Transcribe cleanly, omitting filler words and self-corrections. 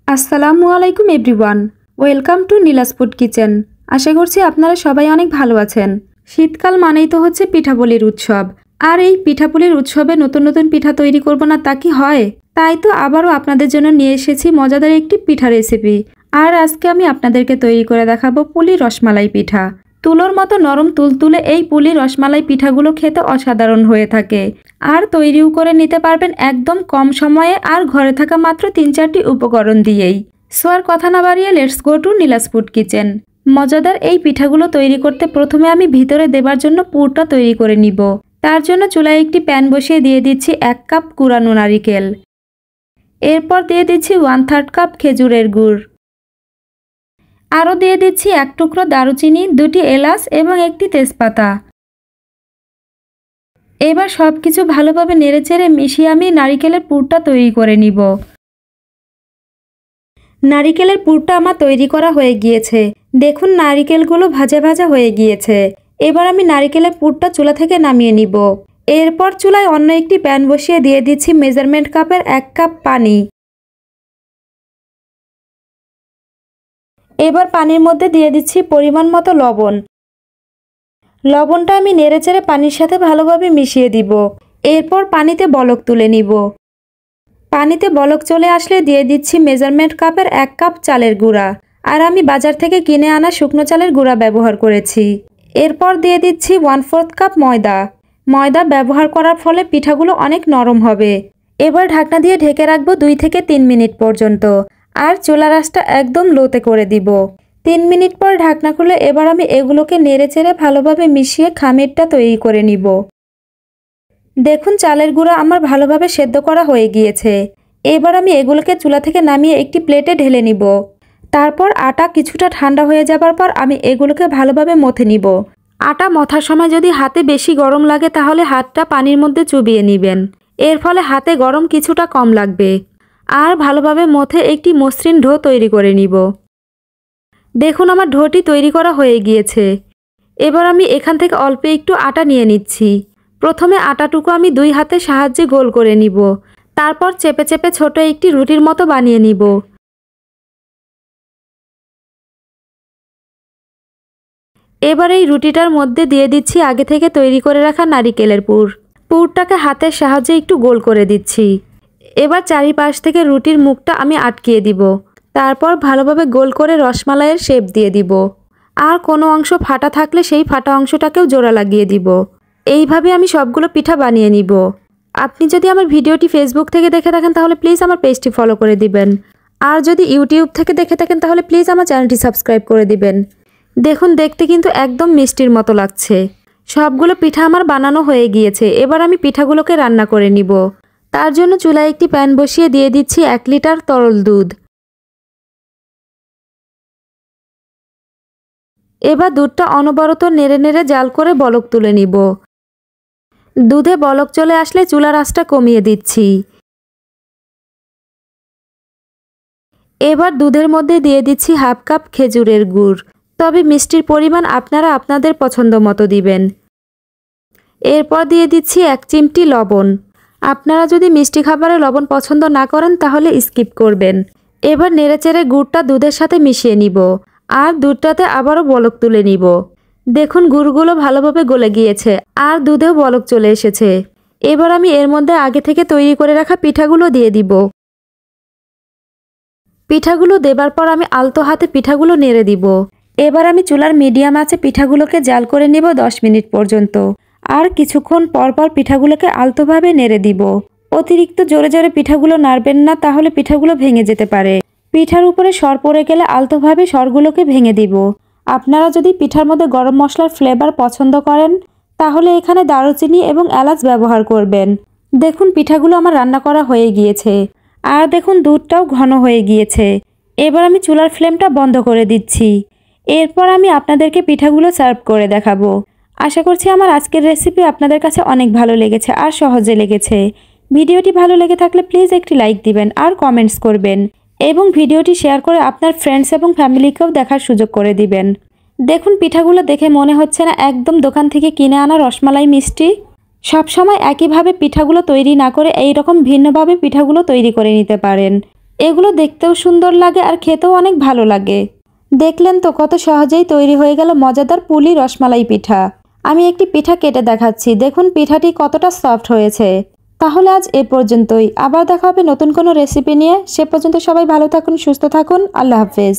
আসসালামু আলাইকুম everyone. Welcome to Nila's food kitchen. আশা করছি আপনারা সবাই অনেক ভালো আছেন। শীতকাল মানেই তো হচ্ছে পিঠাপুলির উৎসব। আর এই পিঠাপুলির উৎসবে নতুন নতুন পিঠা তৈরি করব না তা কি হয়? তাই তো আবারও আপনাদের জন্য নিয়ে এসেছি মজাদার একটি পিঠা রেসিপি। আর আজকে আমি আপনাদেরকে তৈরি করে দেখাবো পুলি রসমালাই পিঠা। তুলোর মতো নরম তুলতুলে এই পুলি রসমালাই পিঠাগুলো খেতে অসাধারণ হয়ে থাকে। আর তৈরিও করে নিতে পারবেন একদম কম সময়ে আর ঘরে থাকা মাত্র ৩-৪টি উপকরণ দিয়েই। সো আর কথা না বাড়িয়ে let's go to Nila's food kitchen. মজাদার এই পিঠাগুলো তৈরি করতে প্রথমে আমি ভিতরে দেবার জন্য পুরটা তৈরি করে নিব। তার জন্য চুলায় একটি প্যান বসিয়ে দিয়ে দিচ্ছি ১ কাপ কুড়ানো নারিকেল। এরপর দিয়ে দিচ্ছি 1/3 কাপ খেজুরের গুড়। আরও দিয়ে দিচ্ছি ১ টুকরো দারুচিনি, ২টি এলাচ এবং একটি তেজপাতা। এবার সবকিছু ভালোভাবে নেড়েচেড়ে মিশিয়ে আমি নারিকেলের পুরটা তৈরি করে নিব। নারিকেলের পুরটা আমার তৈরি করা হয়ে গিয়েছে। দেখুন নারিকেলগুলো ভাজা ভাজা হয়ে গিয়েছে। এবার আমি নারিকেলের পুরটা চুলা থেকে নামিয়ে নিব। এরপর চুলায় অন্য একটি প্যান বসিয়ে দিয়ে দিচ্ছি মেজারমেন্ট কাপের ১ কাপ পানি। এবার পানির মধ্যে দিয়ে দিচ্ছি পরিমাণ মতো লবণ। লবণটা আমি নেড়েচেড়ে পানির সাথে ভালোভাবে মিশিয়ে দিব। এরপর পানিতে বলক তুলে নিব। পানিতে বলক চলে আসলে দিয়ে দিচ্ছি মেজারমেন্ট কাপের ১ কাপ চালের গুঁড়া। আর আমি বাজার থেকে কিনে আনা শুকনো চালের গুঁড়া ব্যবহার করেছি। এরপর দিয়ে দিচ্ছি 1/4 কাপ ময়দা। ময়দা ব্যবহার করার ফলে পিঠাগুলো অনেক নরম হবে। এবার ঢাকনা দিয়ে ঢেকে রাখবো ২ থেকে ৩ মিনিট পর্যন্ত। আর চুলার আঁচটা একদম লোতে করে দিব। ৩ মিনিট পর ঢাকনা খুলে এবার আমি এগুলোকে নেড়েচেড়ে ভালোভাবে মিশিয়ে খামিরটা তৈরি করে নিব। দেখুন চালের গুঁড়া আমার ভালোভাবে সেদ্ধ করা হয়ে গিয়েছে। এবার আমি এগুলোকে চুলা থেকে নামিয়ে একটি প্লেটে ঢেলে নিব। তারপর আটা কিছুটা ঠান্ডা হয়ে যাবার পর আমি এগুলোকে ভালোভাবে মথে নিব। আটা মথার সময় যদি হাতে বেশি গরম লাগে তাহলে হাতটা পানির মধ্যে চুবিয়ে নেবেন। এর ফলে হাতে গরম কিছুটা কম লাগবে। আর ভালোভাবে মথে একটি মসৃণ ডো তৈরি করে নিব। দেখুন আমার ডোটি তৈরি করা হয়ে গিয়েছে। এবার আমি এখান থেকে অল্প একটু আটা নিয়ে নিচ্ছি। প্রথমে আটাটুকু আমি ২ হাতের সাহায্যে গোল করে নিব। তারপর চেপে চেপে ছোট একটি রুটির মতো বানিয়ে নিব। এবার এই রুটিটার মধ্যে দিয়ে দিচ্ছি আগে থেকে তৈরি করে রাখা নারিকেলের পুর। পুরটাকে হাতের সাহায্যে একটু গোল করে দিচ্ছি। এবার চারিপাশ থেকে রুটির মুখটা আমি আটকিয়ে দিব। তারপর ভালোভাবে গোল করে রসমালাইয়ের শেপ দিয়ে দিব। আর কোনো অংশ ফাটা থাকলে সেই ফাটা অংশটাকেও জোড়া লাগিয়ে দিব। এইভাবে আমি সবগুলো পিঠা বানিয়ে নিব। আপনি যদি আমার ভিডিওটি ফেসবুক থেকে দেখে থাকেন তাহলে প্লিজ আমার পেজটি ফলো করে দিবেন। আর যদি ইউটিউব থেকে দেখে থাকেন তাহলে প্লিজ আমার চ্যানেলটি সাবস্ক্রাইব করে দিবেন। দেখুন দেখতে কিন্তু একদম মিষ্টির মতো লাগছে। সবগুলো পিঠা আমার বানানো হয়ে গিয়েছে। এবার আমি পিঠাগুলোকে রান্না করে নিব। তার জন্য চুলায় একটি প্যান বসিয়ে দিয়ে দিচ্ছি ১ লিটার তরল দুধ। এবার দুধটা অনবরত নেড়ে নেড়ে জাল করে বলক তুলে নিব। দুধে বলক চলে আসলে চুলার আঁচটা কমিয়ে দিচ্ছি। এবার দুধের মধ্যে দিয়ে দিচ্ছি 1/2 কাপ খেজুরের গুড়। তবে মিষ্টির পরিমাণ আপনারা আপনাদের পছন্দ মতো দিবেন। এরপর দিয়ে দিচ্ছি ১ চিমটি লবণ। আপনারা যদি মিষ্টি খাবারে লবণ পছন্দ না করেন তাহলে স্কিপ করবেন। এবার নেড়েচেড়ে গুড়টা দুধের সাথে মিশিয়ে নিব। আর দুধটাতে আবারও বলক তুলে নিব। দেখুন গুড়গুলো ভালোভাবে গলে গিয়েছে আর দুধেও বলক চলে এসেছে। এবার আমি এর মধ্যে আগে থেকে তৈরি করে রাখা পিঠাগুলো দিয়ে দিব। পিঠাগুলো দেবার পর আমি আলতো হাতে পিঠাগুলো নেড়ে দিব। এবার আমি চুলার মিডিয়াম আঁচে পিঠাগুলোকে জাল করে নিব ১০ মিনিট পর্যন্ত। আর কিছুক্ষণ পর পর পিঠাগুলোকে আলতোভাবে নেড়ে দিব। অতিরিক্ত জোরে জোরে পিঠাগুলো নাড়বেন না, তাহলে পিঠাগুলো ভেঙে যেতে পারে। পিঠার উপরে সর পড়ে গেলে আলতোভাবে সরগুলোকে ভেঙে দিব। আপনারা যদি পিঠার মধ্যে গরম মশলার ফ্লেভার পছন্দ করেন তাহলে এখানে দারুচিনি এবং এলাচ ব্যবহার করবেন। দেখুন পিঠাগুলো আমার রান্না করা হয়ে গিয়েছে। আর দেখুন দুধটাও ঘন হয়ে গিয়েছে। এবার আমি চুলার ফ্লেমটা বন্ধ করে দিচ্ছি। এরপর আমি আপনাদেরকে পিঠাগুলো সার্ভ করে দেখাবো। আশা করছি আমার আজকের রেসিপি আপনাদের কাছে অনেক ভালো লেগেছে আর সহজে লেগেছে। ভিডিওটি ভালো লেগে থাকলে প্লিজ একটি লাইক দিবেন আর কমেন্টস করবেন এবং ভিডিওটি শেয়ার করে আপনার ফ্রেন্ডস এবং ফ্যামিলিকেও দেখার সুযোগ করে দিবেন। দেখুন পিঠাগুলো দেখে মনে হচ্ছে না একদম দোকান থেকে কিনে আনা রসমালাই মিষ্টি? সবসময় একইভাবে পিঠাগুলো তৈরি না করে এই রকম ভিন্নভাবে পিঠাগুলো তৈরি করে নিতে পারেন। এগুলো দেখতেও সুন্দর লাগে আর খেতেও অনেক ভালো লাগে। দেখলেন তো কত সহজেই তৈরি হয়ে গেল মজাদার পুলি রসমালাই পিঠা। আমি একটি পিঠা কেটে দেখাচ্ছি, দেখুন পিঠাটি কতটা সফট হয়েছে। তাহলে আজ এ পর্যন্তই, আবার দেখা হবে নতুন কোনো রেসিপি নিয়ে। সে পর্যন্ত সবাই ভালো থাকুন, সুস্থ থাকুন, আল্লাহ হাফেজ।